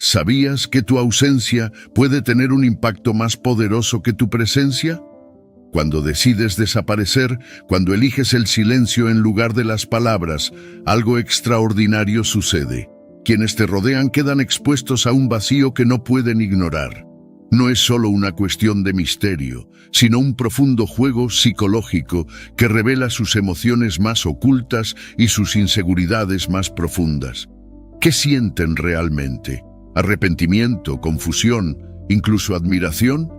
¿Sabías que tu ausencia puede tener un impacto más poderoso que tu presencia? Cuando decides desaparecer, cuando eliges el silencio en lugar de las palabras, algo extraordinario sucede. Quienes te rodean quedan expuestos a un vacío que no pueden ignorar. No es solo una cuestión de misterio, sino un profundo juego psicológico que revela sus emociones más ocultas y sus inseguridades más profundas. ¿Qué sienten realmente? ¿Arrepentimiento, confusión, incluso admiración?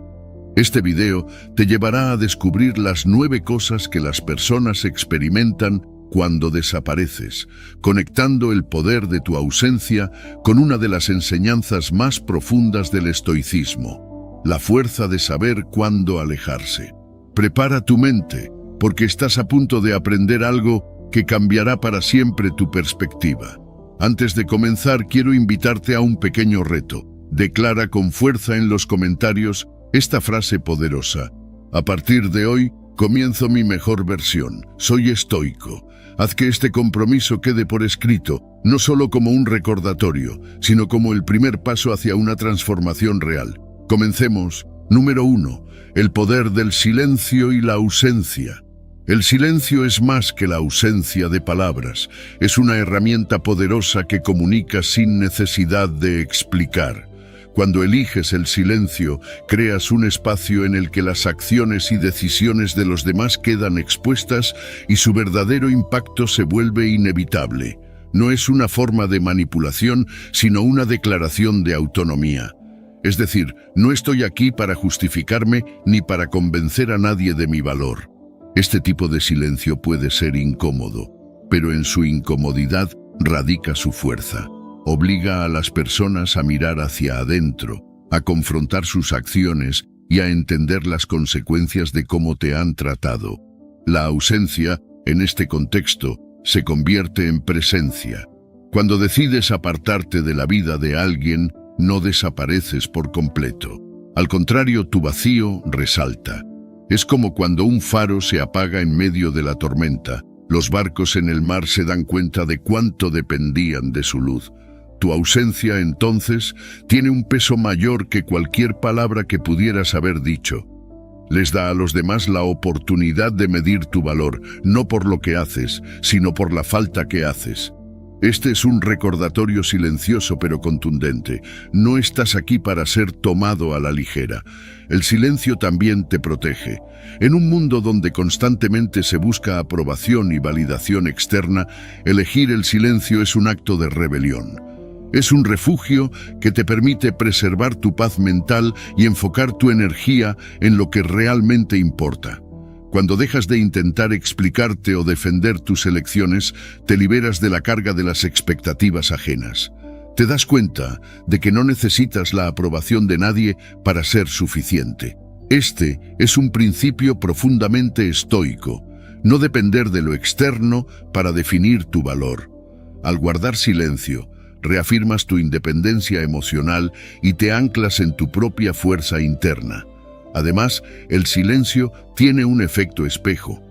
Este video te llevará a descubrir las 9 cosas que las personas experimentan cuando desapareces, conectando el poder de tu ausencia con una de las enseñanzas más profundas del estoicismo, la fuerza de saber cuándo alejarse. Prepara tu mente, porque estás a punto de aprender algo que cambiará para siempre tu perspectiva. Antes de comenzar, quiero invitarte a un pequeño reto. Declara con fuerza en los comentarios esta frase poderosa: a partir de hoy, comienzo mi mejor versión. Soy estoico. Haz que este compromiso quede por escrito, no solo como un recordatorio, sino como el primer paso hacia una transformación real. Comencemos. Número 1. El poder del silencio y la ausencia. El silencio es más que la ausencia de palabras. Es una herramienta poderosa que comunica sin necesidad de explicar. Cuando eliges el silencio, creas un espacio en el que las acciones y decisiones de los demás quedan expuestas y su verdadero impacto se vuelve inevitable. No es una forma de manipulación, sino una declaración de autonomía. Es decir, no estoy aquí para justificarme ni para convencer a nadie de mi valor. Este tipo de silencio puede ser incómodo, pero en su incomodidad radica su fuerza. Obliga a las personas a mirar hacia adentro, a confrontar sus acciones y a entender las consecuencias de cómo te han tratado. La ausencia, en este contexto, se convierte en presencia. Cuando decides apartarte de la vida de alguien, no desapareces por completo. Al contrario, tu vacío resalta. Es como cuando un faro se apaga en medio de la tormenta. Los barcos en el mar se dan cuenta de cuánto dependían de su luz. Tu ausencia, entonces, tiene un peso mayor que cualquier palabra que pudieras haber dicho. Les da a los demás la oportunidad de medir tu valor, no por lo que haces, sino por la falta que haces. Este es un recordatorio silencioso pero contundente. No estás aquí para ser tomado a la ligera. El silencio también te protege. En un mundo donde constantemente se busca aprobación y validación externa, elegir el silencio es un acto de rebelión. Es un refugio que te permite preservar tu paz mental y enfocar tu energía en lo que realmente importa. Cuando dejas de intentar explicarte o defender tus elecciones, te liberas de la carga de las expectativas ajenas. Te das cuenta de que no necesitas la aprobación de nadie para ser suficiente. Este es un principio profundamente estoico: no depender de lo externo para definir tu valor. Al guardar silencio, reafirmas tu independencia emocional y te anclas en tu propia fuerza interna. Además, el silencio tiene un efecto espejo.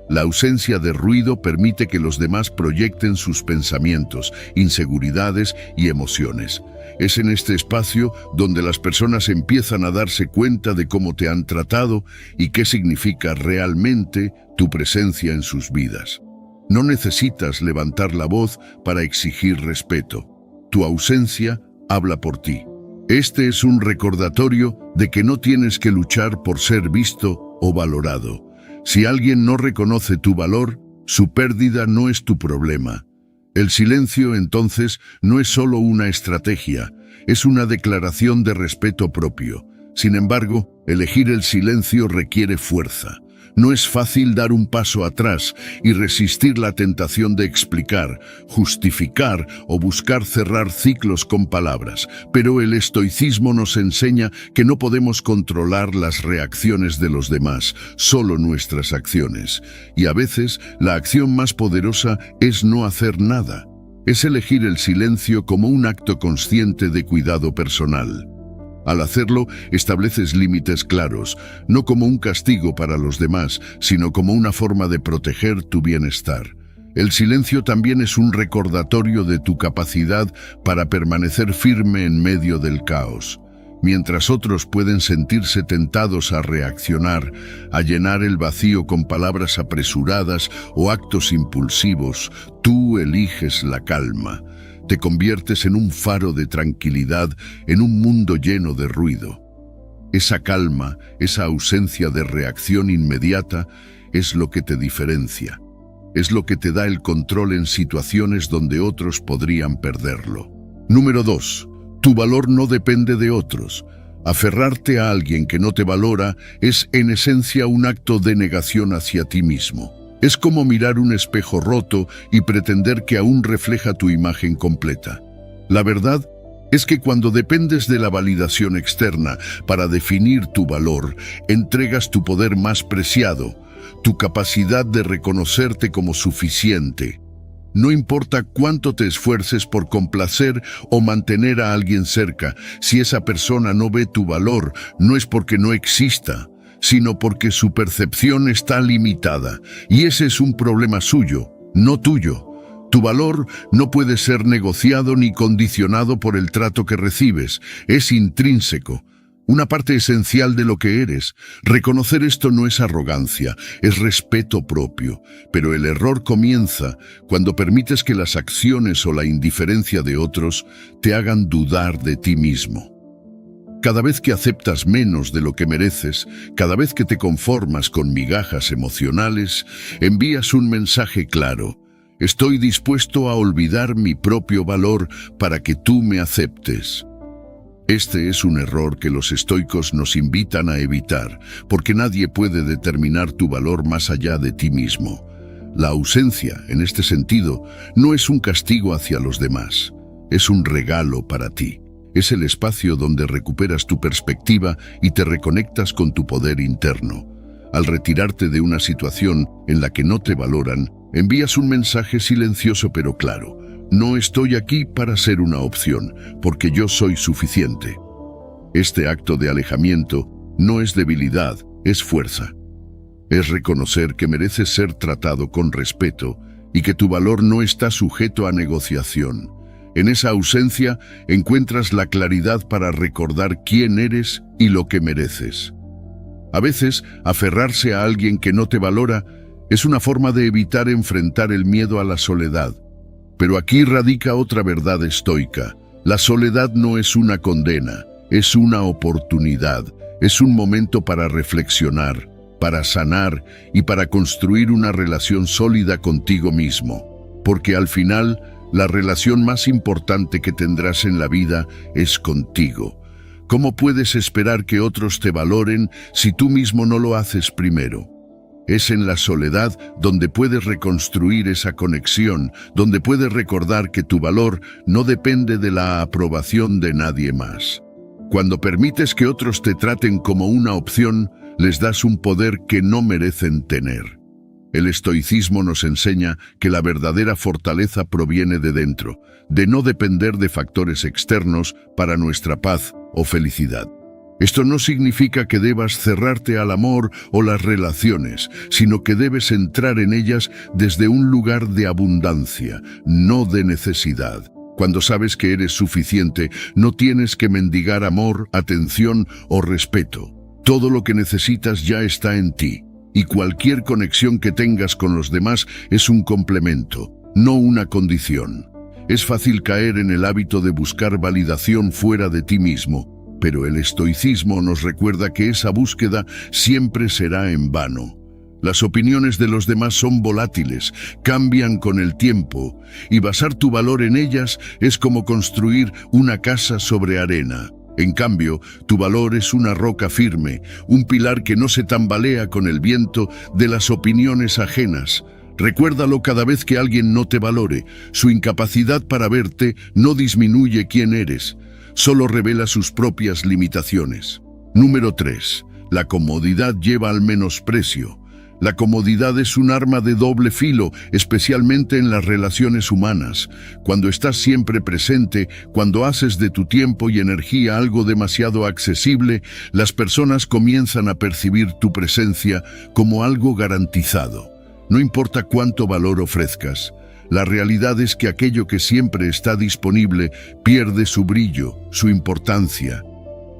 La ausencia de ruido permite que los demás proyecten sus pensamientos, inseguridades y emociones. Es en este espacio donde las personas empiezan a darse cuenta de cómo te han tratado y qué significa realmente tu presencia en sus vidas. No necesitas levantar la voz para exigir respeto. Tu ausencia habla por ti. Este es un recordatorio de que no tienes que luchar por ser visto o valorado. Si alguien no reconoce tu valor, su pérdida no es tu problema. El silencio, entonces, no es solo una estrategia, es una declaración de respeto propio. Sin embargo, elegir el silencio requiere fuerza. No es fácil dar un paso atrás y resistir la tentación de explicar, justificar o buscar cerrar ciclos con palabras, pero el estoicismo nos enseña que no podemos controlar las reacciones de los demás, solo nuestras acciones. Y a veces, la acción más poderosa es no hacer nada. Es elegir el silencio como un acto consciente de cuidado personal. Al hacerlo, estableces límites claros, no como un castigo para los demás, sino como una forma de proteger tu bienestar. El silencio también es un recordatorio de tu capacidad para permanecer firme en medio del caos. Mientras otros pueden sentirse tentados a reaccionar, a llenar el vacío con palabras apresuradas o actos impulsivos, tú eliges la calma. Te conviertes en un faro de tranquilidad en un mundo lleno de ruido. Esa calma, esa ausencia de reacción inmediata, es lo que te diferencia. Es lo que te da el control en situaciones donde otros podrían perderlo. Número 2. Tu valor no depende de otros. Aferrarte a alguien que no te valora es en esencia un acto de negación hacia ti mismo. Es como mirar un espejo roto y pretender que aún refleja tu imagen completa. La verdad es que cuando dependes de la validación externa para definir tu valor, entregas tu poder más preciado, tu capacidad de reconocerte como suficiente. No importa cuánto te esfuerces por complacer o mantener a alguien cerca, si esa persona no ve tu valor, no es porque no exista, sino porque su percepción está limitada, y ese es un problema suyo, no tuyo. Tu valor no puede ser negociado ni condicionado por el trato que recibes, es intrínseco. Una parte esencial de lo que eres. Reconocer esto no es arrogancia, es respeto propio. Pero el error comienza cuando permites que las acciones o la indiferencia de otros te hagan dudar de ti mismo. Cada vez que aceptas menos de lo que mereces, cada vez que te conformas con migajas emocionales, envías un mensaje claro. Estoy dispuesto a olvidar mi propio valor para que tú me aceptes. Este es un error que los estoicos nos invitan a evitar, porque nadie puede determinar tu valor más allá de ti mismo. La ausencia, en este sentido, no es un castigo hacia los demás, es un regalo para ti. Es el espacio donde recuperas tu perspectiva y te reconectas con tu poder interno. Al retirarte de una situación en la que no te valoran, envías un mensaje silencioso pero claro. No estoy aquí para ser una opción, porque yo soy suficiente. Este acto de alejamiento no es debilidad, es fuerza. Es reconocer que mereces ser tratado con respeto y que tu valor no está sujeto a negociación. En esa ausencia encuentras la claridad para recordar quién eres y lo que mereces. A veces, aferrarse a alguien que no te valora es una forma de evitar enfrentar el miedo a la soledad. Pero aquí radica otra verdad estoica. La soledad no es una condena, es una oportunidad, es un momento para reflexionar, para sanar y para construir una relación sólida contigo mismo. Porque al final, la relación más importante que tendrás en la vida es contigo. ¿Cómo puedes esperar que otros te valoren si tú mismo no lo haces primero? Es en la soledad donde puedes reconstruir esa conexión, donde puedes recordar que tu valor no depende de la aprobación de nadie más. Cuando permites que otros te traten como una opción, les das un poder que no merecen tener. El estoicismo nos enseña que la verdadera fortaleza proviene de dentro, de no depender de factores externos para nuestra paz o felicidad. Esto no significa que debas cerrarte al amor o las relaciones, sino que debes entrar en ellas desde un lugar de abundancia, no de necesidad. Cuando sabes que eres suficiente, no tienes que mendigar amor, atención o respeto. Todo lo que necesitas ya está en ti, y cualquier conexión que tengas con los demás es un complemento, no una condición. Es fácil caer en el hábito de buscar validación fuera de ti mismo, pero el estoicismo nos recuerda que esa búsqueda siempre será en vano. Las opiniones de los demás son volátiles, cambian con el tiempo, y basar tu valor en ellas es como construir una casa sobre arena. En cambio, tu valor es una roca firme, un pilar que no se tambalea con el viento de las opiniones ajenas. Recuérdalo cada vez que alguien no te valore. Su incapacidad para verte no disminuye quién eres, solo revela sus propias limitaciones. Número 3. La comodidad lleva al menosprecio. La comodidad es un arma de doble filo, especialmente en las relaciones humanas. Cuando estás siempre presente, cuando haces de tu tiempo y energía algo demasiado accesible, las personas comienzan a percibir tu presencia como algo garantizado. No importa cuánto valor ofrezcas, la realidad es que aquello que siempre está disponible pierde su brillo, su importancia.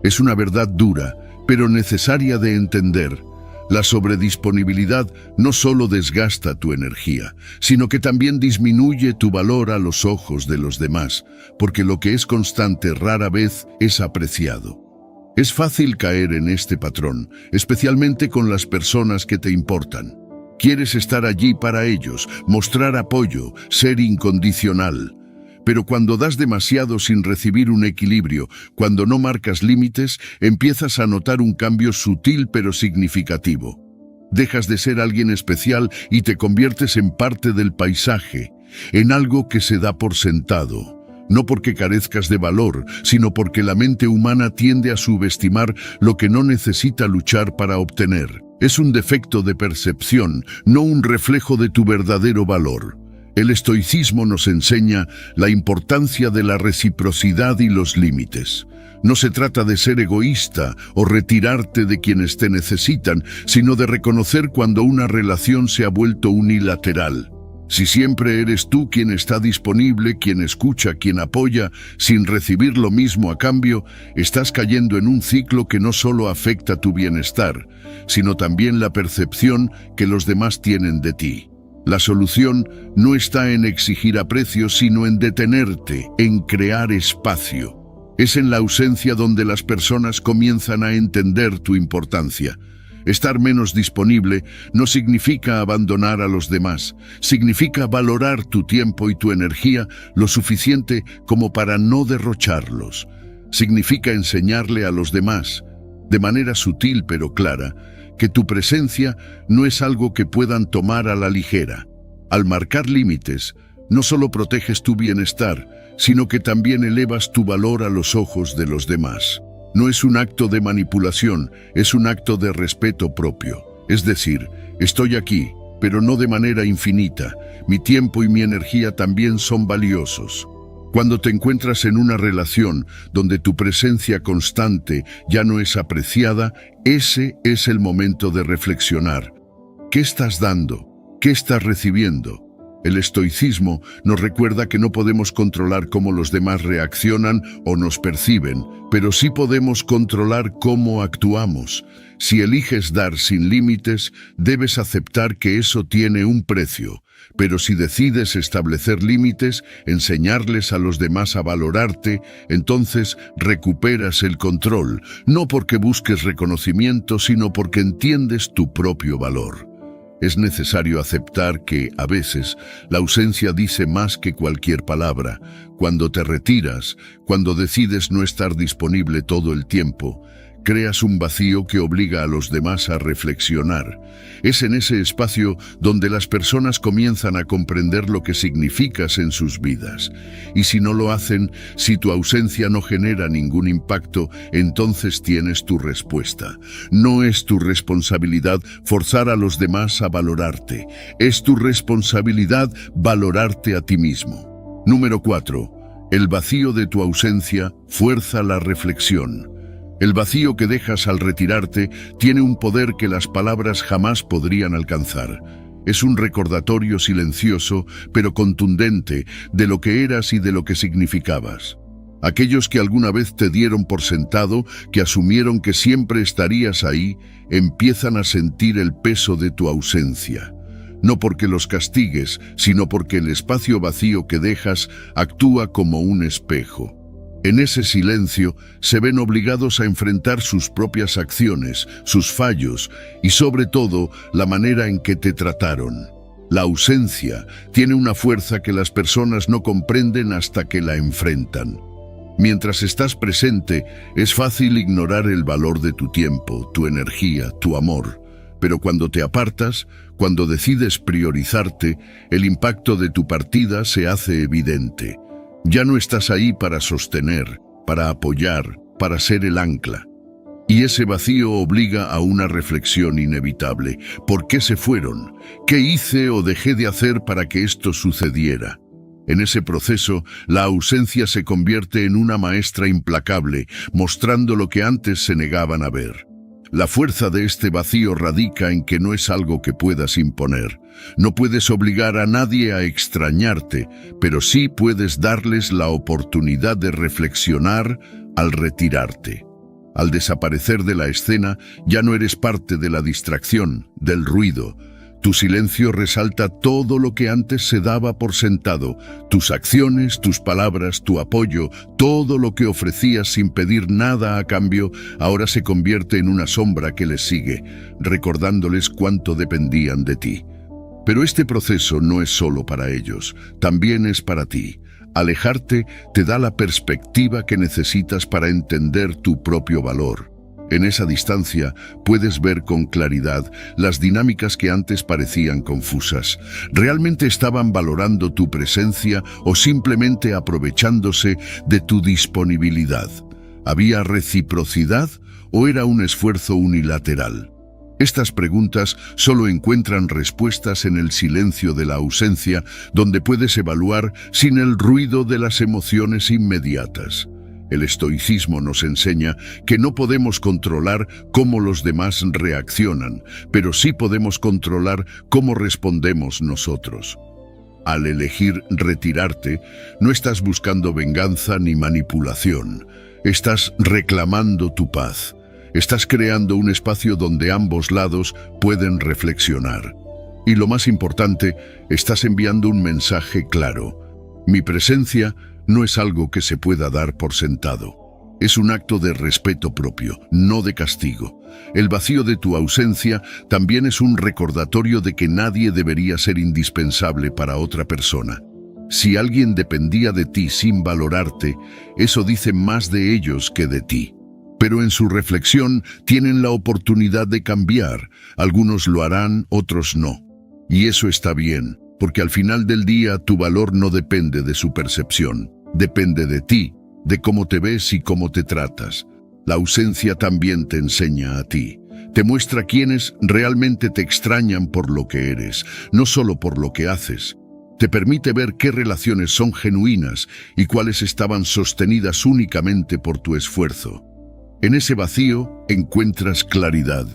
Es una verdad dura, pero necesaria de entender. La sobredisponibilidad no solo desgasta tu energía, sino que también disminuye tu valor a los ojos de los demás, porque lo que es constante rara vez es apreciado. Es fácil caer en este patrón, especialmente con las personas que te importan. Quieres estar allí para ellos, mostrar apoyo, ser incondicional. Pero cuando das demasiado sin recibir un equilibrio, cuando no marcas límites, empiezas a notar un cambio sutil pero significativo. Dejas de ser alguien especial y te conviertes en parte del paisaje, en algo que se da por sentado. No porque carezcas de valor, sino porque la mente humana tiende a subestimar lo que no necesita luchar para obtener. Es un defecto de percepción, no un reflejo de tu verdadero valor. El estoicismo nos enseña la importancia de la reciprocidad y los límites. No se trata de ser egoísta o retirarte de quienes te necesitan, sino de reconocer cuando una relación se ha vuelto unilateral. Si siempre eres tú quien está disponible, quien escucha, quien apoya, sin recibir lo mismo a cambio, estás cayendo en un ciclo que no solo afecta tu bienestar, sino también la percepción que los demás tienen de ti. La solución no está en exigir aprecio, sino en detenerte, en crear espacio. Es en la ausencia donde las personas comienzan a entender tu importancia. Estar menos disponible no significa abandonar a los demás, significa valorar tu tiempo y tu energía lo suficiente como para no derrocharlos. Significa enseñarle a los demás, de manera sutil pero clara, que tu presencia no es algo que puedan tomar a la ligera. Al marcar límites, no solo proteges tu bienestar, sino que también elevas tu valor a los ojos de los demás. No es un acto de manipulación, es un acto de respeto propio. Es decir, estoy aquí, pero no de manera infinita. Mi tiempo y mi energía también son valiosos. Cuando te encuentras en una relación donde tu presencia constante ya no es apreciada, ese es el momento de reflexionar. ¿Qué estás dando? ¿Qué estás recibiendo? El estoicismo nos recuerda que no podemos controlar cómo los demás reaccionan o nos perciben, pero sí podemos controlar cómo actuamos. Si eliges dar sin límites, debes aceptar que eso tiene un precio. Pero si decides establecer límites, enseñarles a los demás a valorarte, entonces recuperas el control, no porque busques reconocimiento, sino porque entiendes tu propio valor. Es necesario aceptar que, a veces, la ausencia dice más que cualquier palabra. Cuando te retiras, cuando decides no estar disponible todo el tiempo, creas un vacío que obliga a los demás a reflexionar. Es en ese espacio donde las personas comienzan a comprender lo que significas en sus vidas. Y si no lo hacen, si tu ausencia no genera ningún impacto, entonces tienes tu respuesta. No es tu responsabilidad forzar a los demás a valorarte. Es tu responsabilidad valorarte a ti mismo. Número 4. El vacío de tu ausencia fuerza la reflexión. El vacío que dejas al retirarte tiene un poder que las palabras jamás podrían alcanzar. Es un recordatorio silencioso, pero contundente, de lo que eras y de lo que significabas. Aquellos que alguna vez te dieron por sentado, que asumieron que siempre estarías ahí, empiezan a sentir el peso de tu ausencia. No porque los castigues, sino porque el espacio vacío que dejas actúa como un espejo. En ese silencio se ven obligados a enfrentar sus propias acciones, sus fallos y sobre todo la manera en que te trataron. La ausencia tiene una fuerza que las personas no comprenden hasta que la enfrentan. Mientras estás presente, es fácil ignorar el valor de tu tiempo, tu energía, tu amor. Pero cuando te apartas, cuando decides priorizarte, el impacto de tu partida se hace evidente. Ya no estás ahí para sostener, para apoyar, para ser el ancla. Y ese vacío obliga a una reflexión inevitable. ¿Por qué se fueron? ¿Qué hice o dejé de hacer para que esto sucediera? En ese proceso, la ausencia se convierte en una maestra implacable, mostrando lo que antes se negaban a ver. La fuerza de este vacío radica en que no es algo que puedas imponer. No puedes obligar a nadie a extrañarte, pero sí puedes darles la oportunidad de reflexionar al retirarte. Al desaparecer de la escena, ya no eres parte de la distracción, del ruido. Tu silencio resalta todo lo que antes se daba por sentado, tus acciones, tus palabras, tu apoyo, todo lo que ofrecías sin pedir nada a cambio, ahora se convierte en una sombra que les sigue, recordándoles cuánto dependían de ti. Pero este proceso no es solo para ellos, también es para ti. Alejarte te da la perspectiva que necesitas para entender tu propio valor. En esa distancia puedes ver con claridad las dinámicas que antes parecían confusas. ¿Realmente estaban valorando tu presencia o simplemente aprovechándose de tu disponibilidad? ¿Había reciprocidad o era un esfuerzo unilateral? Estas preguntas solo encuentran respuestas en el silencio de la ausencia, donde puedes evaluar sin el ruido de las emociones inmediatas. El estoicismo nos enseña que no podemos controlar cómo los demás reaccionan, pero sí podemos controlar cómo respondemos nosotros. Al elegir retirarte, no estás buscando venganza ni manipulación. Estás reclamando tu paz. Estás creando un espacio donde ambos lados pueden reflexionar. Y lo más importante, estás enviando un mensaje claro. Mi presencia no es algo que se pueda dar por sentado. Es un acto de respeto propio, no de castigo. El vacío de tu ausencia también es un recordatorio de que nadie debería ser indispensable para otra persona. Si alguien dependía de ti sin valorarte, eso dice más de ellos que de ti. Pero en su reflexión tienen la oportunidad de cambiar. Algunos lo harán, otros no. Y eso está bien, porque al final del día tu valor no depende de su percepción. Depende de ti, de cómo te ves y cómo te tratas. La ausencia también te enseña a ti. Te muestra quiénes realmente te extrañan por lo que eres, no solo por lo que haces. Te permite ver qué relaciones son genuinas y cuáles estaban sostenidas únicamente por tu esfuerzo. En ese vacío encuentras claridad.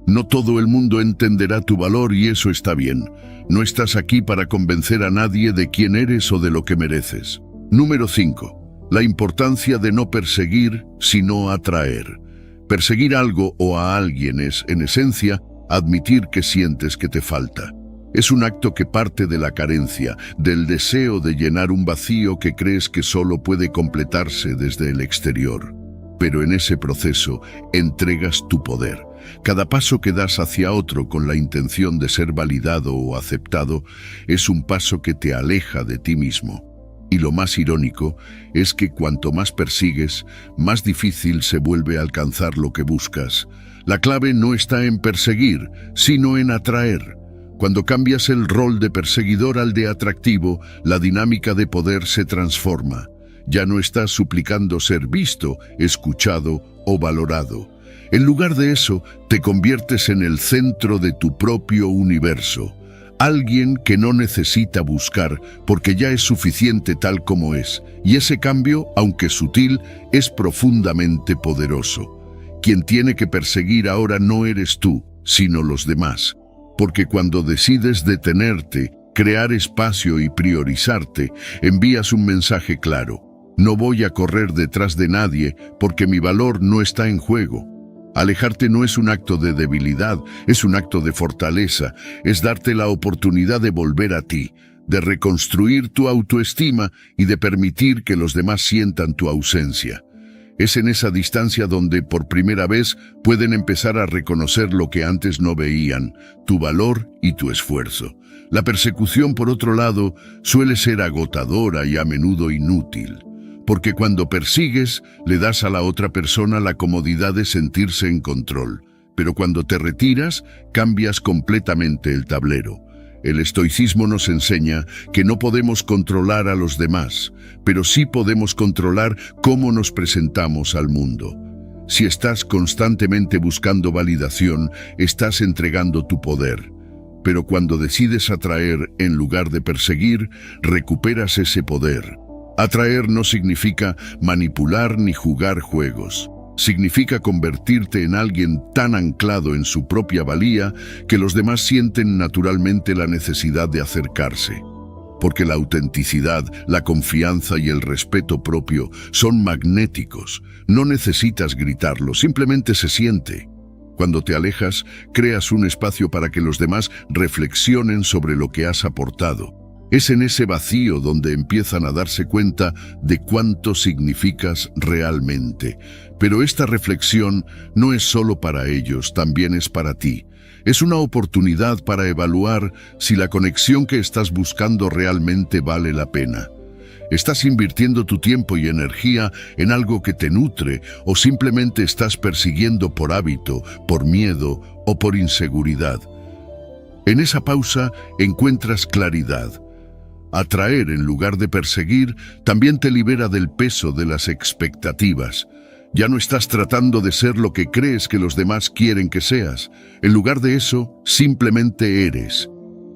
No todo el mundo entenderá tu valor y eso está bien. No estás aquí para convencer a nadie de quién eres o de lo que mereces. Número 5. La importancia de no perseguir, sino atraer. Perseguir algo o a alguien es, en esencia, admitir que sientes que te falta. Es un acto que parte de la carencia, del deseo de llenar un vacío que crees que solo puede completarse desde el exterior. Pero en ese proceso entregas tu poder. Cada paso que das hacia otro con la intención de ser validado o aceptado es un paso que te aleja de ti mismo. Y lo más irónico es que cuanto más persigues, más difícil se vuelve a alcanzar lo que buscas. La clave no está en perseguir, sino en atraer. Cuando cambias el rol de perseguidor al de atractivo, la dinámica de poder se transforma. Ya no estás suplicando ser visto, escuchado o valorado. En lugar de eso, te conviertes en el centro de tu propio universo. Alguien que no necesita buscar porque ya es suficiente tal como es. Y ese cambio, aunque sutil, es profundamente poderoso. Quien tiene que perseguir ahora no eres tú, sino los demás. Porque cuando decides detenerte, crear espacio y priorizarte, envías un mensaje claro. No voy a correr detrás de nadie porque mi valor no está en juego. Alejarte no es un acto de debilidad, es un acto de fortaleza, es darte la oportunidad de volver a ti, de reconstruir tu autoestima y de permitir que los demás sientan tu ausencia. Es en esa distancia donde por primera vez pueden empezar a reconocer lo que antes no veían, tu valor y tu esfuerzo. La persecución, por otro lado, suele ser agotadora y a menudo inútil. Porque cuando persigues, le das a la otra persona la comodidad de sentirse en control. Pero cuando te retiras, cambias completamente el tablero. El estoicismo nos enseña que no podemos controlar a los demás, pero sí podemos controlar cómo nos presentamos al mundo. Si estás constantemente buscando validación, estás entregando tu poder. Pero cuando decides atraer en lugar de perseguir, recuperas ese poder. Atraer no significa manipular ni jugar juegos. Significa convertirte en alguien tan anclado en su propia valía que los demás sienten naturalmente la necesidad de acercarse. Porque la autenticidad, la confianza y el respeto propio son magnéticos. No necesitas gritarlo, simplemente se siente. Cuando te alejas, creas un espacio para que los demás reflexionen sobre lo que has aportado. Es en ese vacío donde empiezan a darse cuenta de cuánto significas realmente. Pero esta reflexión no es solo para ellos, también es para ti. Es una oportunidad para evaluar si la conexión que estás buscando realmente vale la pena. ¿Estás invirtiendo tu tiempo y energía en algo que te nutre o simplemente estás persiguiendo por hábito, por miedo o por inseguridad? En esa pausa encuentras claridad. Atraer en lugar de perseguir también te libera del peso de las expectativas. Ya no estás tratando de ser lo que crees que los demás quieren que seas. En lugar de eso, simplemente eres.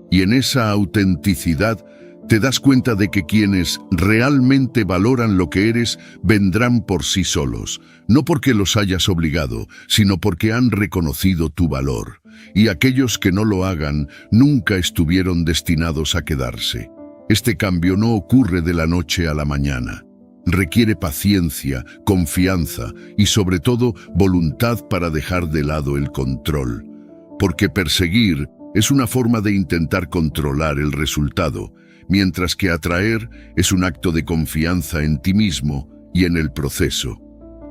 Y en esa autenticidad te das cuenta de que quienes realmente valoran lo que eres vendrán por sí solos, no porque los hayas obligado, sino porque han reconocido tu valor. Y aquellos que no lo hagan nunca estuvieron destinados a quedarse. Este cambio no ocurre de la noche a la mañana. Requiere paciencia, confianza y sobre todo voluntad para dejar de lado el control. Porque perseguir es una forma de intentar controlar el resultado, mientras que atraer es un acto de confianza en ti mismo y en el proceso.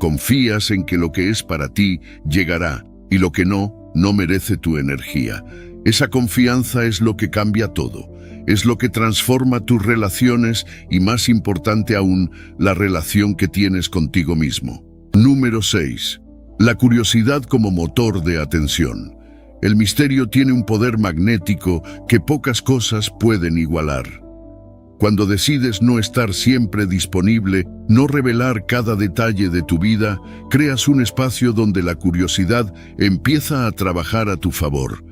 Confías en que lo que es para ti llegará y lo que no merece tu energía. Esa confianza es lo que cambia todo. Es lo que transforma tus relaciones y, más importante aún, la relación que tienes contigo mismo. Número 6. La curiosidad como motor de atención. El misterio tiene un poder magnético que pocas cosas pueden igualar. Cuando decides no estar siempre disponible, no revelar cada detalle de tu vida, creas un espacio donde la curiosidad empieza a trabajar a tu favor.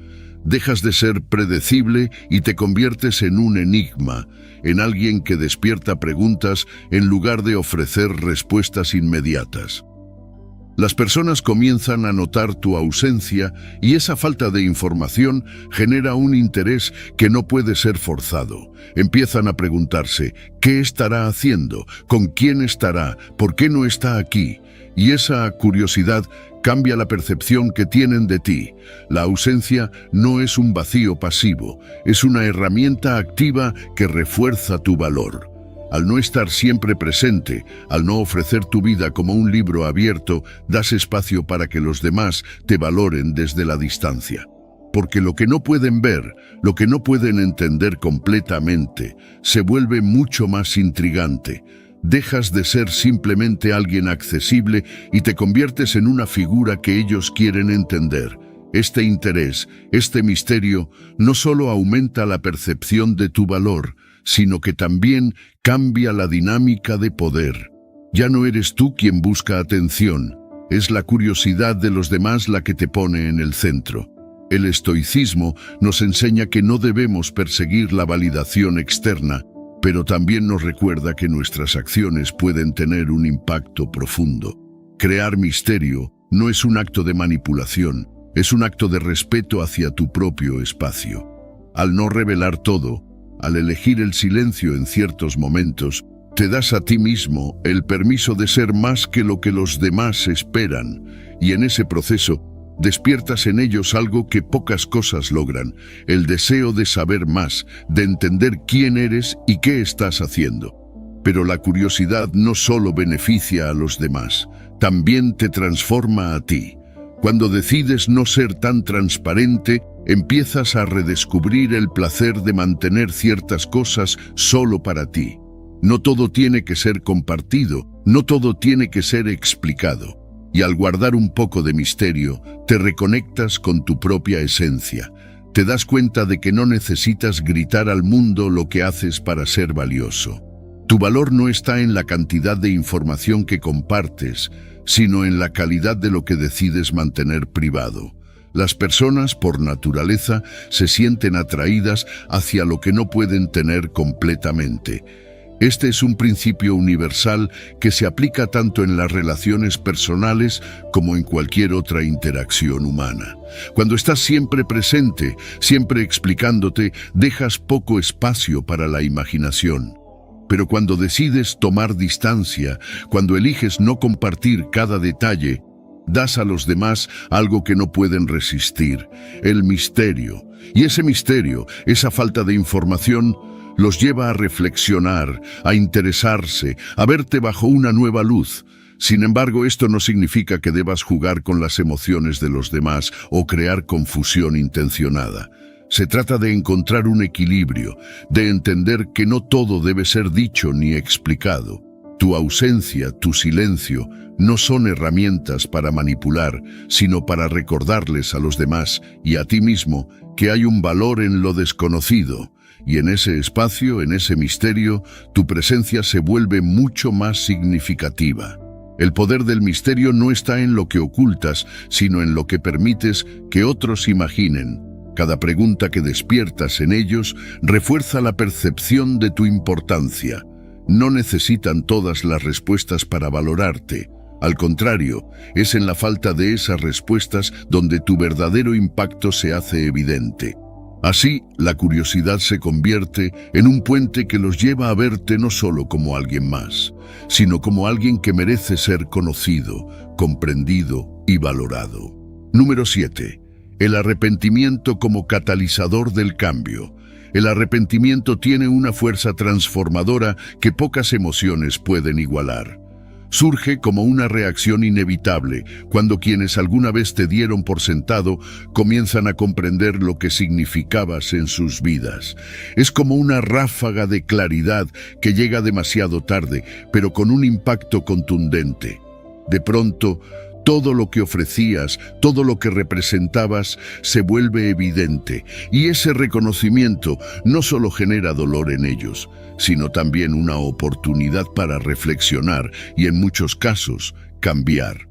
Dejas de ser predecible y te conviertes en un enigma, en alguien que despierta preguntas en lugar de ofrecer respuestas inmediatas. Las personas comienzan a notar tu ausencia y esa falta de información genera un interés que no puede ser forzado. Empiezan a preguntarse, ¿qué estará haciendo? ¿Con quién estará? ¿Por qué no está aquí? Y esa curiosidad cambia la percepción que tienen de ti. La ausencia no es un vacío pasivo, es una herramienta activa que refuerza tu valor. Al no estar siempre presente, al no ofrecer tu vida como un libro abierto, das espacio para que los demás te valoren desde la distancia. Porque lo que no pueden ver, lo que no pueden entender completamente, se vuelve mucho más intrigante. Dejas de ser simplemente alguien accesible y te conviertes en una figura que ellos quieren entender. Este interés, este misterio, no solo aumenta la percepción de tu valor, sino que también cambia la dinámica de poder. Ya no eres tú quien busca atención, es la curiosidad de los demás la que te pone en el centro. El estoicismo nos enseña que no debemos perseguir la validación externa, pero también nos recuerda que nuestras acciones pueden tener un impacto profundo. Crear misterio no es un acto de manipulación, es un acto de respeto hacia tu propio espacio. Al no revelar todo, al elegir el silencio en ciertos momentos, te das a ti mismo el permiso de ser más que lo que los demás esperan, y en ese proceso despiertas en ellos algo que pocas cosas logran, el deseo de saber más, de entender quién eres y qué estás haciendo. Pero la curiosidad no solo beneficia a los demás, también te transforma a ti. Cuando decides no ser tan transparente, empiezas a redescubrir el placer de mantener ciertas cosas solo para ti. No todo tiene que ser compartido, no todo tiene que ser explicado. Y al guardar un poco de misterio, te reconectas con tu propia esencia. Te das cuenta de que no necesitas gritar al mundo lo que haces para ser valioso. Tu valor no está en la cantidad de información que compartes, sino en la calidad de lo que decides mantener privado. Las personas, por naturaleza, se sienten atraídas hacia lo que no pueden tener completamente. Este es un principio universal que se aplica tanto en las relaciones personales como en cualquier otra interacción humana. Cuando estás siempre presente, siempre explicándote, dejas poco espacio para la imaginación. Pero cuando decides tomar distancia, cuando eliges no compartir cada detalle, das a los demás algo que no pueden resistir, el misterio. Y ese misterio, esa falta de información, los lleva a reflexionar, a interesarse, a verte bajo una nueva luz. Sin embargo, esto no significa que debas jugar con las emociones de los demás o crear confusión intencionada. Se trata de encontrar un equilibrio, de entender que no todo debe ser dicho ni explicado. Tu ausencia, tu silencio, no son herramientas para manipular, sino para recordarles a los demás y a ti mismo que hay un valor en lo desconocido. Y en ese espacio, en ese misterio, tu presencia se vuelve mucho más significativa. El poder del misterio no está en lo que ocultas, sino en lo que permites que otros imaginen. Cada pregunta que despiertas en ellos refuerza la percepción de tu importancia. No necesitan todas las respuestas para valorarte. Al contrario, es en la falta de esas respuestas donde tu verdadero impacto se hace evidente. Así, la curiosidad se convierte en un puente que los lleva a verte no solo como alguien más, sino como alguien que merece ser conocido, comprendido y valorado. Número 7. El arrepentimiento como catalizador del cambio. El arrepentimiento tiene una fuerza transformadora que pocas emociones pueden igualar. Surge como una reacción inevitable cuando quienes alguna vez te dieron por sentado comienzan a comprender lo que significabas en sus vidas. Es como una ráfaga de claridad que llega demasiado tarde, pero con un impacto contundente. De pronto, todo lo que ofrecías, todo lo que representabas, se vuelve evidente, y ese reconocimiento no solo genera dolor en ellos, sino también una oportunidad para reflexionar y, en muchos casos, cambiar.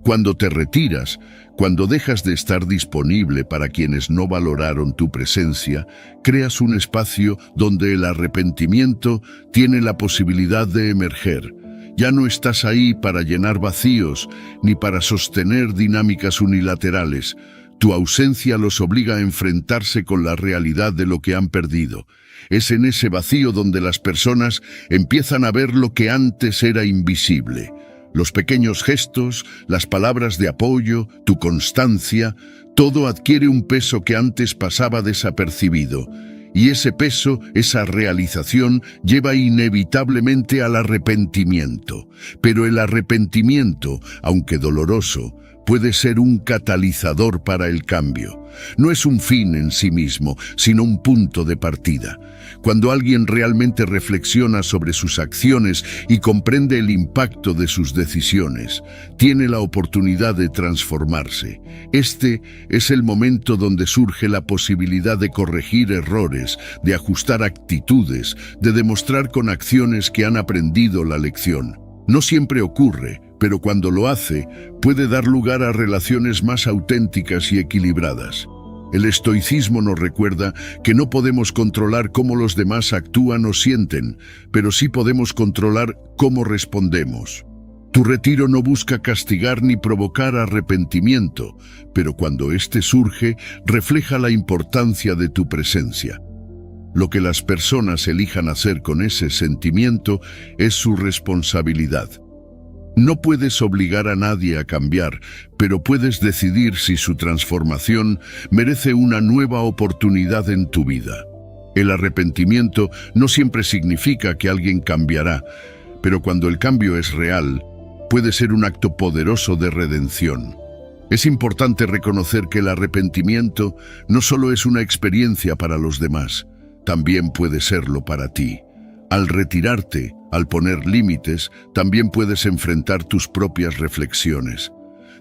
Cuando te retiras, cuando dejas de estar disponible para quienes no valoraron tu presencia, creas un espacio donde el arrepentimiento tiene la posibilidad de emerger. Ya no estás ahí para llenar vacíos ni para sostener dinámicas unilaterales. Tu ausencia los obliga a enfrentarse con la realidad de lo que han perdido. Es en ese vacío donde las personas empiezan a ver lo que antes era invisible. Los pequeños gestos, las palabras de apoyo, tu constancia, todo adquiere un peso que antes pasaba desapercibido. Y ese peso, esa realización, lleva inevitablemente al arrepentimiento. Pero el arrepentimiento, aunque doloroso, puede ser un catalizador para el cambio. No es un fin en sí mismo, sino un punto de partida. Cuando alguien realmente reflexiona sobre sus acciones y comprende el impacto de sus decisiones, tiene la oportunidad de transformarse. Este es el momento donde surge la posibilidad de corregir errores, de ajustar actitudes, de demostrar con acciones que han aprendido la lección. No siempre ocurre, pero cuando lo hace, puede dar lugar a relaciones más auténticas y equilibradas. El estoicismo nos recuerda que no podemos controlar cómo los demás actúan o sienten, pero sí podemos controlar cómo respondemos. Tu retiro no busca castigar ni provocar arrepentimiento, pero cuando éste surge, refleja la importancia de tu presencia. Lo que las personas elijan hacer con ese sentimiento es su responsabilidad. No puedes obligar a nadie a cambiar, pero puedes decidir si su transformación merece una nueva oportunidad en tu vida. El arrepentimiento no siempre significa que alguien cambiará, pero cuando el cambio es real, puede ser un acto poderoso de redención. Es importante reconocer que el arrepentimiento no solo es una experiencia para los demás, también puede serlo para ti. Al retirarte, al poner límites, también puedes enfrentar tus propias reflexiones.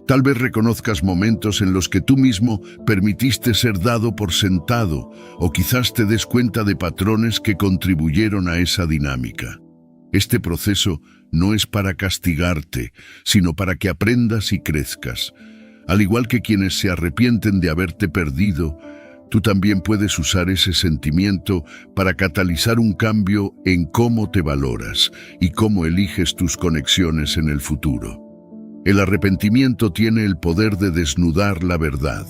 Tal vez reconozcas momentos en los que tú mismo permitiste ser dado por sentado, o quizás te des cuenta de patrones que contribuyeron a esa dinámica. Este proceso no es para castigarte, sino para que aprendas y crezcas. Al igual que quienes se arrepienten de haberte perdido, tú también puedes usar ese sentimiento para catalizar un cambio en cómo te valoras y cómo eliges tus conexiones en el futuro. El arrepentimiento tiene el poder de desnudar la verdad.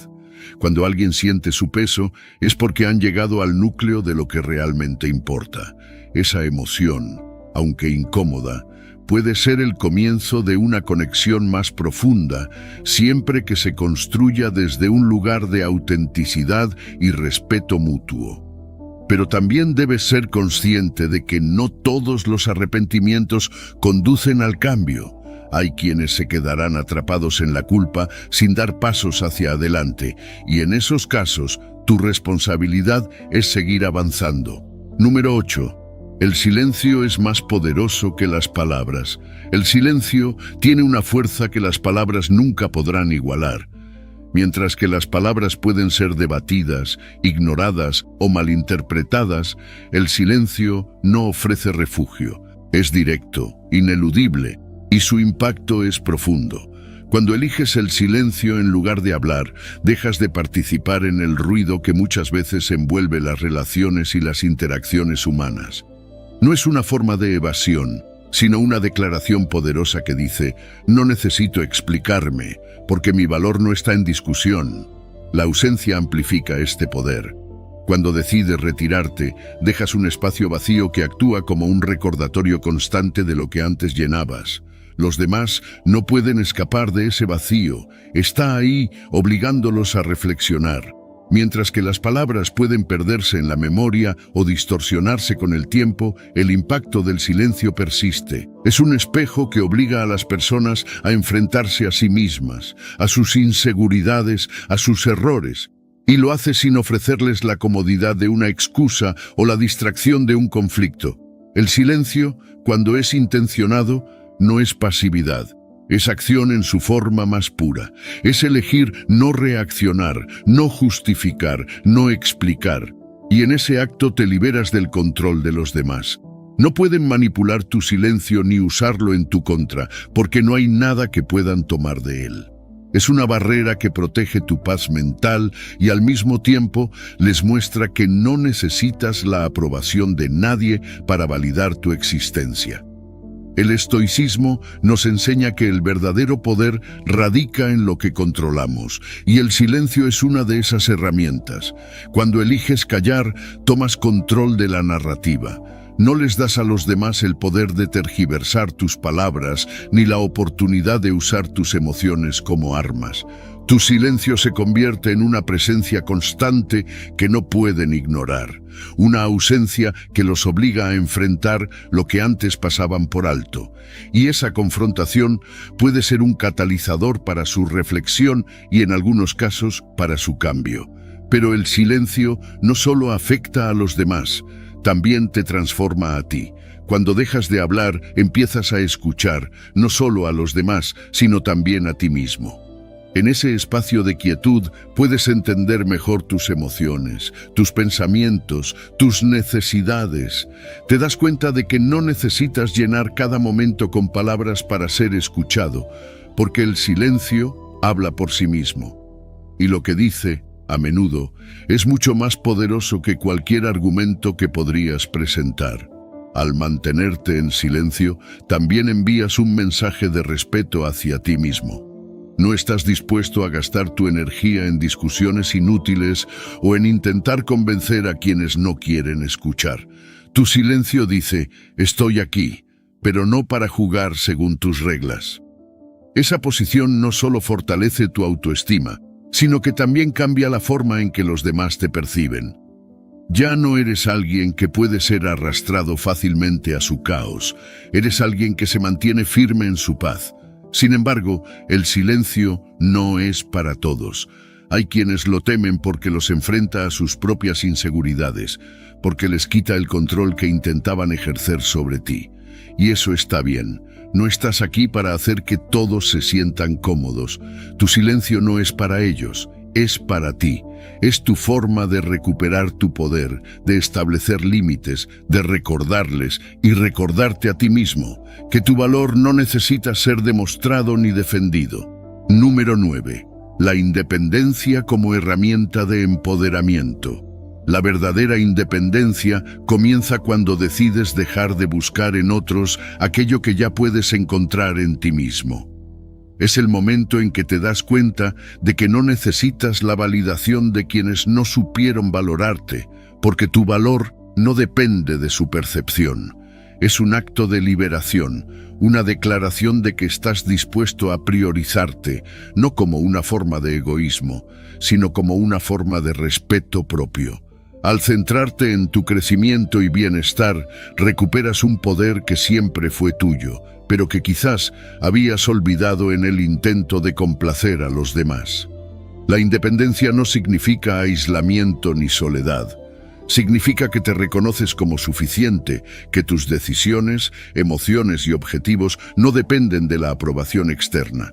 Cuando alguien siente su peso, es porque han llegado al núcleo de lo que realmente importa. Esa emoción, aunque incómoda, puede ser el comienzo de una conexión más profunda, siempre que se construya desde un lugar de autenticidad y respeto mutuo. Pero también debes ser consciente de que no todos los arrepentimientos conducen al cambio. Hay quienes se quedarán atrapados en la culpa sin dar pasos hacia adelante, y en esos casos, tu responsabilidad es seguir avanzando. Número 8. El silencio es más poderoso que las palabras. El silencio tiene una fuerza que las palabras nunca podrán igualar. Mientras que las palabras pueden ser debatidas, ignoradas o malinterpretadas, el silencio no ofrece refugio. Es directo, ineludible, y su impacto es profundo. Cuando eliges el silencio en lugar de hablar, dejas de participar en el ruido que muchas veces envuelve las relaciones y las interacciones humanas. No es una forma de evasión, sino una declaración poderosa que dice: no necesito explicarme, porque mi valor no está en discusión. La ausencia amplifica este poder. Cuando decides retirarte, dejas un espacio vacío que actúa como un recordatorio constante de lo que antes llenabas. Los demás no pueden escapar de ese vacío, está ahí obligándolos a reflexionar. Mientras que las palabras pueden perderse en la memoria o distorsionarse con el tiempo, el impacto del silencio persiste. Es un espejo que obliga a las personas a enfrentarse a sí mismas, a sus inseguridades, a sus errores, y lo hace sin ofrecerles la comodidad de una excusa o la distracción de un conflicto. El silencio, cuando es intencionado, no es pasividad. Es acción en su forma más pura. Es elegir no reaccionar, no justificar, no explicar. Y en ese acto te liberas del control de los demás. No pueden manipular tu silencio ni usarlo en tu contra, porque no hay nada que puedan tomar de él. Es una barrera que protege tu paz mental y al mismo tiempo les muestra que no necesitas la aprobación de nadie para validar tu existencia. El estoicismo nos enseña que el verdadero poder radica en lo que controlamos, y el silencio es una de esas herramientas. Cuando eliges callar, tomas control de la narrativa. No les das a los demás el poder de tergiversar tus palabras, ni la oportunidad de usar tus emociones como armas. Tu silencio se convierte en una presencia constante que no pueden ignorar, una ausencia que los obliga a enfrentar lo que antes pasaban por alto. Y esa confrontación puede ser un catalizador para su reflexión y en algunos casos para su cambio. Pero el silencio no solo afecta a los demás, también te transforma a ti. Cuando dejas de hablar, empiezas a escuchar, no solo a los demás, sino también a ti mismo. En ese espacio de quietud puedes entender mejor tus emociones, tus pensamientos, tus necesidades. Te das cuenta de que no necesitas llenar cada momento con palabras para ser escuchado, porque el silencio habla por sí mismo. Y lo que dice, a menudo, es mucho más poderoso que cualquier argumento que podrías presentar. Al mantenerte en silencio, también envías un mensaje de respeto hacia ti mismo. No estás dispuesto a gastar tu energía en discusiones inútiles o en intentar convencer a quienes no quieren escuchar. Tu silencio dice: estoy aquí, pero no para jugar según tus reglas. Esa posición no solo fortalece tu autoestima, sino que también cambia la forma en que los demás te perciben. Ya no eres alguien que puede ser arrastrado fácilmente a su caos, eres alguien que se mantiene firme en su paz. Sin embargo, el silencio no es para todos. Hay quienes lo temen porque los enfrenta a sus propias inseguridades, porque les quita el control que intentaban ejercer sobre ti. Y eso está bien. No estás aquí para hacer que todos se sientan cómodos. Tu silencio no es para ellos, es para ti. Es tu forma de recuperar tu poder, de establecer límites, de recordarles y recordarte a ti mismo que tu valor no necesita ser demostrado ni defendido. Número 9. La independencia como herramienta de empoderamiento. La verdadera independencia comienza cuando decides dejar de buscar en otros aquello que ya puedes encontrar en ti mismo. Es el momento en que te das cuenta de que no necesitas la validación de quienes no supieron valorarte, porque tu valor no depende de su percepción. Es un acto de liberación, una declaración de que estás dispuesto a priorizarte, no como una forma de egoísmo, sino como una forma de respeto propio. Al centrarte en tu crecimiento y bienestar, recuperas un poder que siempre fue tuyo, pero que quizás habías olvidado en el intento de complacer a los demás. La independencia no significa aislamiento ni soledad. Significa que te reconoces como suficiente, que tus decisiones, emociones y objetivos no dependen de la aprobación externa.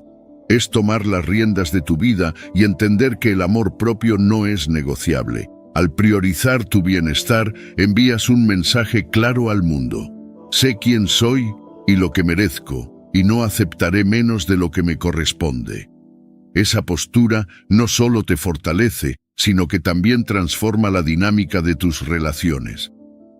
Es tomar las riendas de tu vida y entender que el amor propio no es negociable. Al priorizar tu bienestar, envías un mensaje claro al mundo. Sé quién soy y lo que merezco, y no aceptaré menos de lo que me corresponde. Esa postura no solo te fortalece, sino que también transforma la dinámica de tus relaciones.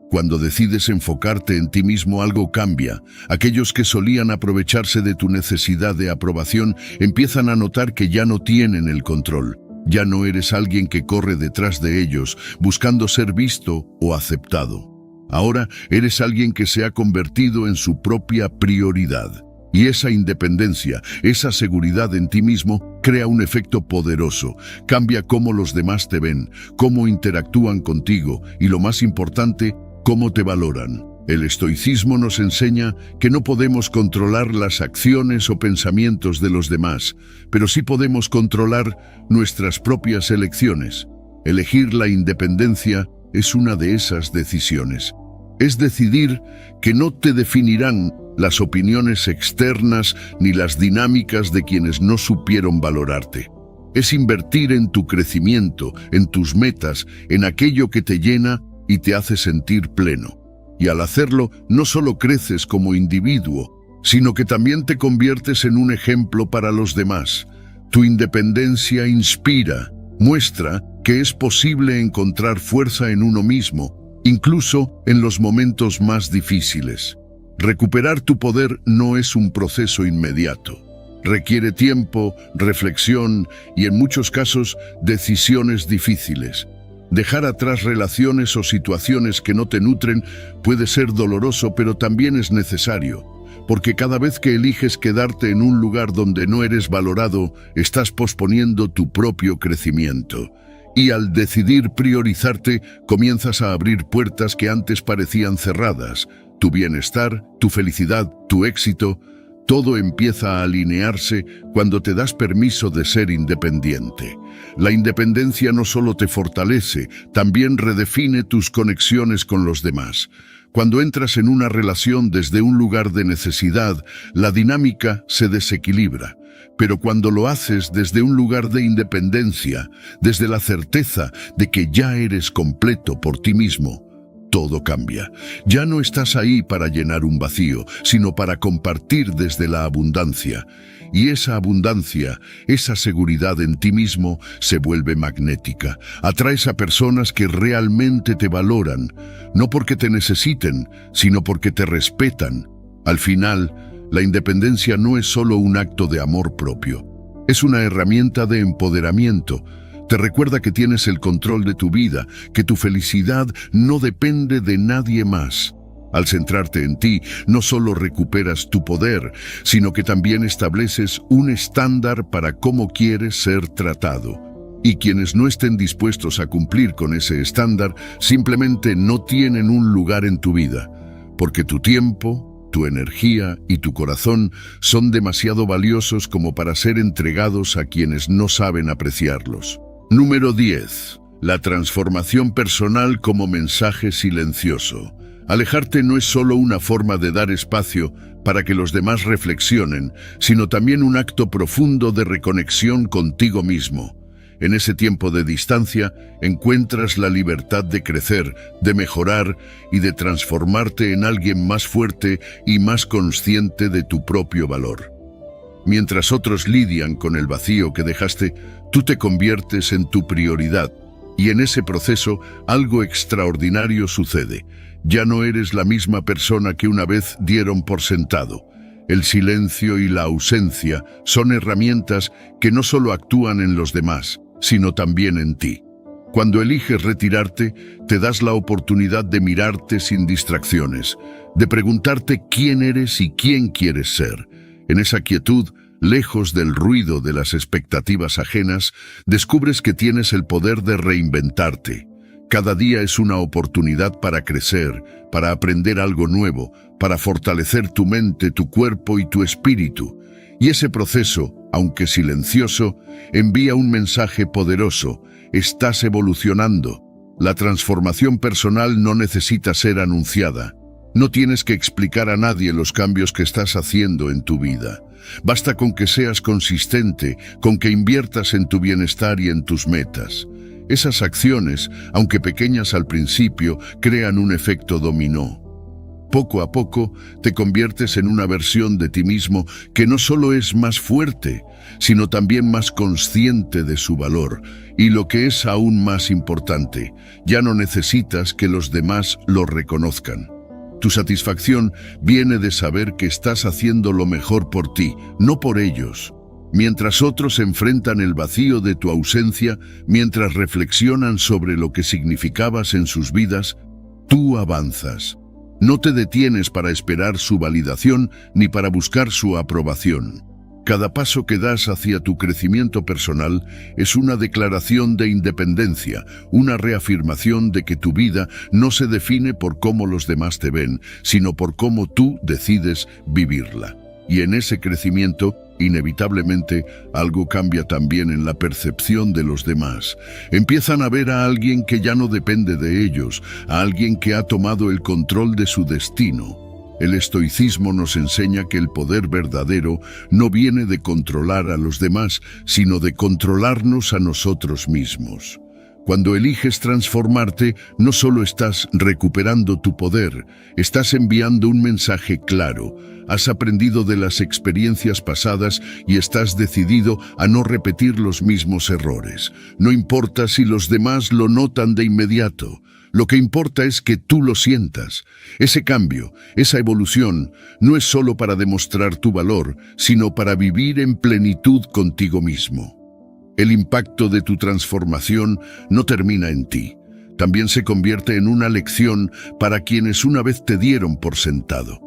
Cuando decides enfocarte en ti mismo, algo cambia. Aquellos que solían aprovecharse de tu necesidad de aprobación empiezan a notar que ya no tienen el control. Ya no eres alguien que corre detrás de ellos, buscando ser visto o aceptado. Ahora eres alguien que se ha convertido en su propia prioridad. Y esa independencia, esa seguridad en ti mismo, crea un efecto poderoso. Cambia cómo los demás te ven, cómo interactúan contigo y, lo más importante, cómo te valoran. El estoicismo nos enseña que no podemos controlar las acciones o pensamientos de los demás, pero sí podemos controlar nuestras propias elecciones. Elegir la independencia es una de esas decisiones. Es decidir que no te definirán las opiniones externas ni las dinámicas de quienes no supieron valorarte. Es invertir en tu crecimiento, en tus metas, en aquello que te llena y te hace sentir pleno. Y al hacerlo, no solo creces como individuo, sino que también te conviertes en un ejemplo para los demás. Tu independencia inspira, muestra que es posible encontrar fuerza en uno mismo, incluso en los momentos más difíciles. Recuperar tu poder no es un proceso inmediato. Requiere tiempo, reflexión y, en muchos casos, decisiones difíciles. Dejar atrás relaciones o situaciones que no te nutren puede ser doloroso, pero también es necesario, porque cada vez que eliges quedarte en un lugar donde no eres valorado, estás posponiendo tu propio crecimiento. Y al decidir priorizarte, comienzas a abrir puertas que antes parecían cerradas. Tu bienestar, tu felicidad, tu éxito, todo empieza a alinearse cuando te das permiso de ser independiente. La independencia no solo te fortalece, también redefine tus conexiones con los demás. Cuando entras en una relación desde un lugar de necesidad, la dinámica se desequilibra. Pero cuando lo haces desde un lugar de independencia, desde la certeza de que ya eres completo por ti mismo, todo cambia. Ya no estás ahí para llenar un vacío, sino para compartir desde la abundancia. Y esa abundancia, esa seguridad en ti mismo, se vuelve magnética. Atraes a personas que realmente te valoran, no porque te necesiten, sino porque te respetan. Al final, la independencia no es solo un acto de amor propio. Es una herramienta de empoderamiento. Te recuerda que tienes el control de tu vida, que tu felicidad no depende de nadie más. Al centrarte en ti, no solo recuperas tu poder, sino que también estableces un estándar para cómo quieres ser tratado. Y quienes no estén dispuestos a cumplir con ese estándar, simplemente no tienen un lugar en tu vida, porque tu tiempo, tu energía y tu corazón son demasiado valiosos como para ser entregados a quienes no saben apreciarlos. Número 10. La transformación personal como mensaje silencioso. Alejarte no es solo una forma de dar espacio para que los demás reflexionen, sino también un acto profundo de reconexión contigo mismo. En ese tiempo de distancia, encuentras la libertad de crecer, de mejorar y de transformarte en alguien más fuerte y más consciente de tu propio valor. Mientras otros lidian con el vacío que dejaste, tú te conviertes en tu prioridad. Y en ese proceso, algo extraordinario sucede. Ya no eres la misma persona que una vez dieron por sentado. El silencio y la ausencia son herramientas que no solo actúan en los demás, sino también en ti. Cuando eliges retirarte, te das la oportunidad de mirarte sin distracciones, de preguntarte quién eres y quién quieres ser. En esa quietud, lejos del ruido de las expectativas ajenas, descubres que tienes el poder de reinventarte. Cada día es una oportunidad para crecer, para aprender algo nuevo, para fortalecer tu mente, tu cuerpo y tu espíritu. Y ese proceso, aunque silencioso, envía un mensaje poderoso. Estás evolucionando. La transformación personal no necesita ser anunciada. No tienes que explicar a nadie los cambios que estás haciendo en tu vida. Basta con que seas consistente, con que inviertas en tu bienestar y en tus metas. Esas acciones, aunque pequeñas al principio, crean un efecto dominó. Poco a poco te conviertes en una versión de ti mismo que no solo es más fuerte, sino también más consciente de su valor. Y lo que es aún más importante, ya no necesitas que los demás lo reconozcan. Tu satisfacción viene de saber que estás haciendo lo mejor por ti, no por ellos. Mientras otros enfrentan el vacío de tu ausencia, mientras reflexionan sobre lo que significabas en sus vidas, tú avanzas. No te detienes para esperar su validación ni para buscar su aprobación. Cada paso que das hacia tu crecimiento personal es una declaración de independencia, una reafirmación de que tu vida no se define por cómo los demás te ven, sino por cómo tú decides vivirla. Y en ese crecimiento, inevitablemente, algo cambia también en la percepción de los demás. Empiezan a ver a alguien que ya no depende de ellos, a alguien que ha tomado el control de su destino. El estoicismo nos enseña que el poder verdadero no viene de controlar a los demás, sino de controlarnos a nosotros mismos. Cuando eliges transformarte, no solo estás recuperando tu poder, estás enviando un mensaje claro. Has aprendido de las experiencias pasadas y estás decidido a no repetir los mismos errores. No importa si los demás lo notan de inmediato. Lo que importa es que tú lo sientas. Ese cambio, esa evolución, no es solo para demostrar tu valor, sino para vivir en plenitud contigo mismo. El impacto de tu transformación no termina en ti. También se convierte en una lección para quienes una vez te dieron por sentado.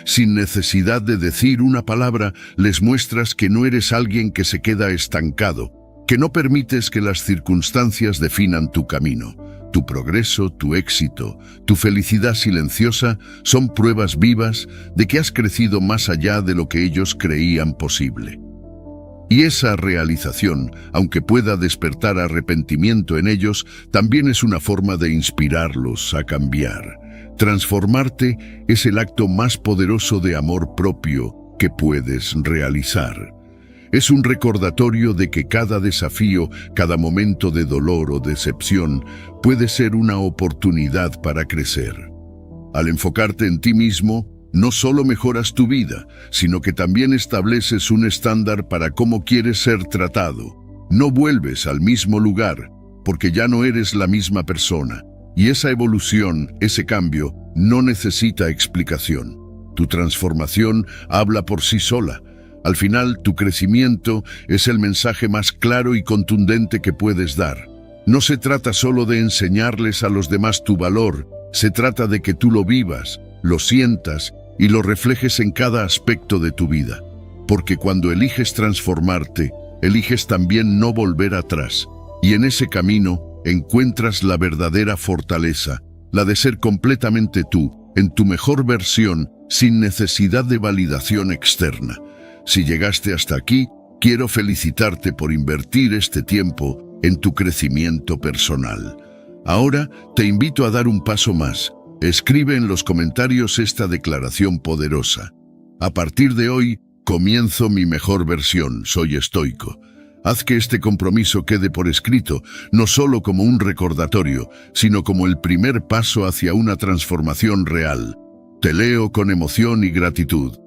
Sin necesidad de decir una palabra, les muestras que no eres alguien que se queda estancado, que no permites que las circunstancias definan tu camino. Tu progreso, tu éxito, tu felicidad silenciosa son pruebas vivas de que has crecido más allá de lo que ellos creían posible. Y esa realización, aunque pueda despertar arrepentimiento en ellos, también es una forma de inspirarlos a cambiar. Transformarte es el acto más poderoso de amor propio que puedes realizar. Es un recordatorio de que cada desafío, cada momento de dolor o decepción puede ser una oportunidad para crecer. Al enfocarte en ti mismo, no solo mejoras tu vida, sino que también estableces un estándar para cómo quieres ser tratado. No vuelves al mismo lugar, porque ya no eres la misma persona. Y esa evolución, ese cambio, no necesita explicación. Tu transformación habla por sí sola. Al final, tu crecimiento es el mensaje más claro y contundente que puedes dar. No se trata solo de enseñarles a los demás tu valor, se trata de que tú lo vivas, lo sientas y lo reflejes en cada aspecto de tu vida. Porque cuando eliges transformarte, eliges también no volver atrás. Y en ese camino encuentras la verdadera fortaleza, la de ser completamente tú, en tu mejor versión, sin necesidad de validación externa. Si llegaste hasta aquí, quiero felicitarte por invertir este tiempo en tu crecimiento personal. Ahora te invito a dar un paso más. Escribe en los comentarios esta declaración poderosa. A partir de hoy, comienzo mi mejor versión, soy estoico. Haz que este compromiso quede por escrito, no solo como un recordatorio, sino como el primer paso hacia una transformación real. Te leo con emoción y gratitud.